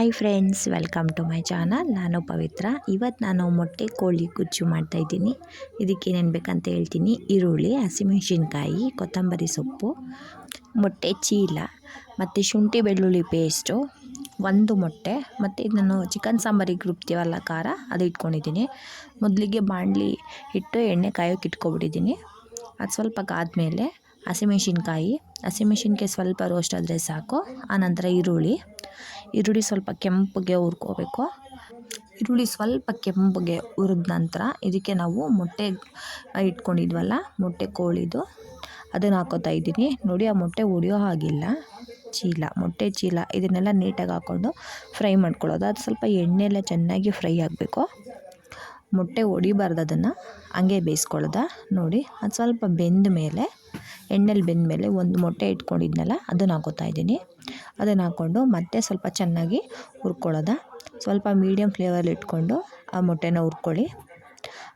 Hi friends, welcome to my channel. ನಾನು ಪವಿತ್ರ. ಇವತ್ತು ನಾನು ಮೊಟ್ಟೆ ಕೋಳಿ ಕುಚ್ಚು ಮಾಡ್ತಾಯಿದ್ದೀನಿ. ಇದಕ್ಕೆ ಏನೇನು ಬೇಕಂತ ಹೇಳ್ತೀನಿ. ಈರುಳ್ಳಿ, ಹಸಿಮೆಣಸಿನ್ಕಾಯಿ, ಕೊತ್ತಂಬರಿ ಸೊಪ್ಪು, ಮೊಟ್ಟೆ ಚೀಲ ಮತ್ತು ಶುಂಠಿ ಬೆಳ್ಳುಳ್ಳಿ ಪೇಸ್ಟು, ಒಂದು ಮೊಟ್ಟೆ ಮತ್ತು ನಾನು ಚಿಕನ್ ಸಾಂಬಾರಿಗೆ ರುಬ್ತೀವಲ್ಲ ಖಾರ ಅದು ಇಟ್ಕೊಂಡಿದ್ದೀನಿ. ಮೊದಲಿಗೆ ಬಾಣಲಿ ಇಟ್ಟು ಎಣ್ಣೆ ಕಾಯೋಕೆ ಇಟ್ಕೊಬಿಟ್ಟಿದ್ದೀನಿ. ಅದು ಸ್ವಲ್ಪ ಕಾದ್ಮೇಲೆ ಹಸಿಮೆಣಸಿನ್ಕಾಯಿ ಸ್ವಲ್ಪ ರೋಸ್ಟ್ ಆದರೆ ಸಾಕು. ಆನಂತರ ಈರುಳ್ಳಿ ಸ್ವಲ್ಪ ಕೆಂಪಗೆ ಹುರ್ಕೋಬೇಕು. ಈರುಳ್ಳಿ ಸ್ವಲ್ಪ ಕೆಂಪಗೆ ಹುರಿದ ನಂತರ ಇದಕ್ಕೆ ನಾವು ಮೊಟ್ಟೆ ಇಟ್ಕೊಂಡಿದ್ವಲ್ಲ, ಮೊಟ್ಟೆ ಕೋಳಿದು ಅದನ್ನು ಹಾಕೋತಾ ಇದ್ದೀನಿ. ನೋಡಿ, ಆ ಮೊಟ್ಟೆ ಒಡೆಯೋ ಹಾಗಿಲ್ಲ. ಮೊಟ್ಟೆ ಚೀಲ ಇದನ್ನೆಲ್ಲ ನೀಟಾಗಿ ಹಾಕ್ಕೊಂಡು ಫ್ರೈ ಮಾಡ್ಕೊಳ್ಳೋದು. ಅದು ಸ್ವಲ್ಪ ಎಣ್ಣೆಲ್ಲ ಚೆನ್ನಾಗಿ ಫ್ರೈ ಆಗಬೇಕು. ಮೊಟ್ಟೆ ಒಡಿಬಾರ್ದು, ಅದನ್ನು ಹಂಗೆ ಬೇಯಿಸ್ಕೊಳ್ಳೋದು. ನೋಡಿ, ಅದು ಸ್ವಲ್ಪ ಬೆಂದ ಮೇಲೆ ಎಣ್ಣೆಲಿ ಬೆಂದ ಮೇಲೆ ಒಂದು ಮೊಟ್ಟೆ ಇಟ್ಕೊಂಡಿದ್ನಲ್ಲ ಅದನ್ನು ಹಾಕೋತಾ ಇದ್ದೀನಿ. ಅದನ್ನು ಹಾಕ್ಕೊಂಡು ಮತ್ತೆ ಸ್ವಲ್ಪ ಚೆನ್ನಾಗಿ ಹುರ್ಕೊಳ್ಳೋದು. ಸ್ವಲ್ಪ ಮೀಡಿಯಮ್ ಫ್ಲೇವರಲ್ಲಿ ಇಟ್ಕೊಂಡು ಆ ಮೊಟ್ಟೆನ ಹುರ್ಕೊಳ್ಳಿ.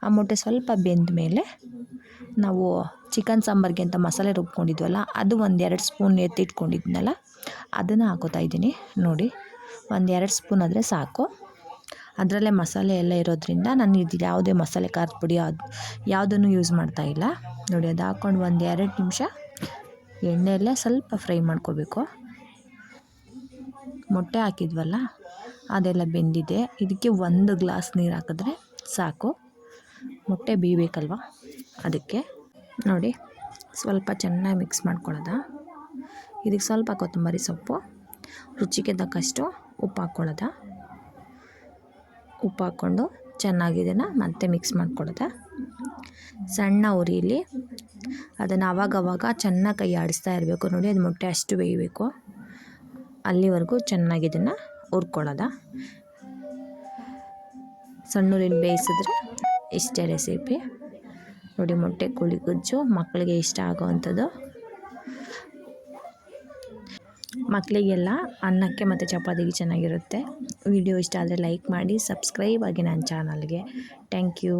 ಆ ಮೊಟ್ಟೆ ಸ್ವಲ್ಪ ಬೆಂದ ಮೇಲೆ ನಾವು ಚಿಕನ್ ಸಾಂಬಾರಿಗೆ ಅಂತ ಮಸಾಲೆ ರುಬ್ಕೊಂಡಿದ್ವಲ್ಲ, ಅದು 1-2 ಸ್ಪೂನ್ ಎತ್ತಿಟ್ಕೊಂಡಿದ್ನಲ್ಲ ಅದನ್ನು ಹಾಕೋತಾ ಇದ್ದೀನಿ. ನೋಡಿ, 1-2 ಸ್ಪೂನ್ ಆದರೆ ಸಾಕು. ಅದರಲ್ಲೇ ಮಸಾಲೆ ಎಲ್ಲ ಇರೋದ್ರಿಂದ ನಾನು ಇದು ಯಾವುದೇ ಮಸಾಲೆ ಖಾರದ ಪುಡಿ ಯಾವುದನ್ನು ಯೂಸ್ ಮಾಡ್ತಾಯಿಲ್ಲ. ನೋಡಿ, ಅದು ಹಾಕ್ಕೊಂಡು 1-2 ನಿಮಿಷ ಎಣ್ಣೆಯಲ್ಲೇ ಸ್ವಲ್ಪ ಫ್ರೈ ಮಾಡ್ಕೋಬೇಕು. ಮೊಟ್ಟೆ ಹಾಕಿದ್ವಲ್ಲ ಅದೆಲ್ಲ ಬೆಂದಿದೆ. ಇದಕ್ಕೆ 1 ಗ್ಲಾಸ್ ನೀರು ಹಾಕಿದ್ರೆ ಸಾಕು. ಮೊಟ್ಟೆ ಬೇಯಬೇಕಲ್ವ, ಅದಕ್ಕೆ. ನೋಡಿ, ಸ್ವಲ್ಪ ಚೆನ್ನಾಗಿ ಮಿಕ್ಸ್ ಮಾಡ್ಕೊಳ್ಳೋದು. ಇದಕ್ಕೆ ಸ್ವಲ್ಪ ಕೊತ್ತಂಬರಿ ಸೊಪ್ಪು, ರುಚಿಗೆ ತಕ್ಕಷ್ಟು ಉಪ್ಪು ಹಾಕ್ಕೊಳ್ಳೋದು. ಉಪ್ಪು ಹಾಕ್ಕೊಂಡು ಚೆನ್ನಾಗಿ ಇದನ್ನು ಮತ್ತೆ ಮಿಕ್ಸ್ ಮಾಡ್ಕೊಳ್ಳೋದು. ಸಣ್ಣ ಉರಿಯಲ್ಲಿ ಅದನ್ನು ಆವಾಗವಾಗ ಚೆನ್ನಾಗಿ ಕೈ ಆಡಿಸ್ತಾ ಇರಬೇಕು. ನೋಡಿ, ಅದು ಮೊಟ್ಟೆ ಅಷ್ಟು ಬೇಯಬೇಕು. ಅಲ್ಲಿವರೆಗೂ ಚೆನ್ನಾಗಿ ಇದನ್ನು ಹುರ್ಕೊಳ್ಳೋದು. ಸಣ್ಣ ಉರಿಯಲ್ಲಿ ಬೇಯಿಸಿದ್ರೆ ಇಷ್ಟೇ ರೆಸಿಪಿ. ನೋಡಿ, ಮೊಟ್ಟೆ ಕೋಳಿ ಗೊಜ್ಜು ಮಕ್ಕಳಿಗೆ ಇಷ್ಟ ಆಗೋವಂಥದ್ದು. ಮಕ್ಕಳಿಗೆಲ್ಲ ಅನ್ನಕ್ಕೆ ಮತ್ತು ಚಪಾತಿಗೆ ಚೆನ್ನಾಗಿರುತ್ತೆ. ವಿಡಿಯೋ ಇಷ್ಟ ಆದರೆ ಲೈಕ್ ಮಾಡಿ, ಸಬ್ಸ್ಕ್ರೈಬ್ ಆಗಿ ನನ್ನ ಚಾನಲ್ಗೆ. Thank you.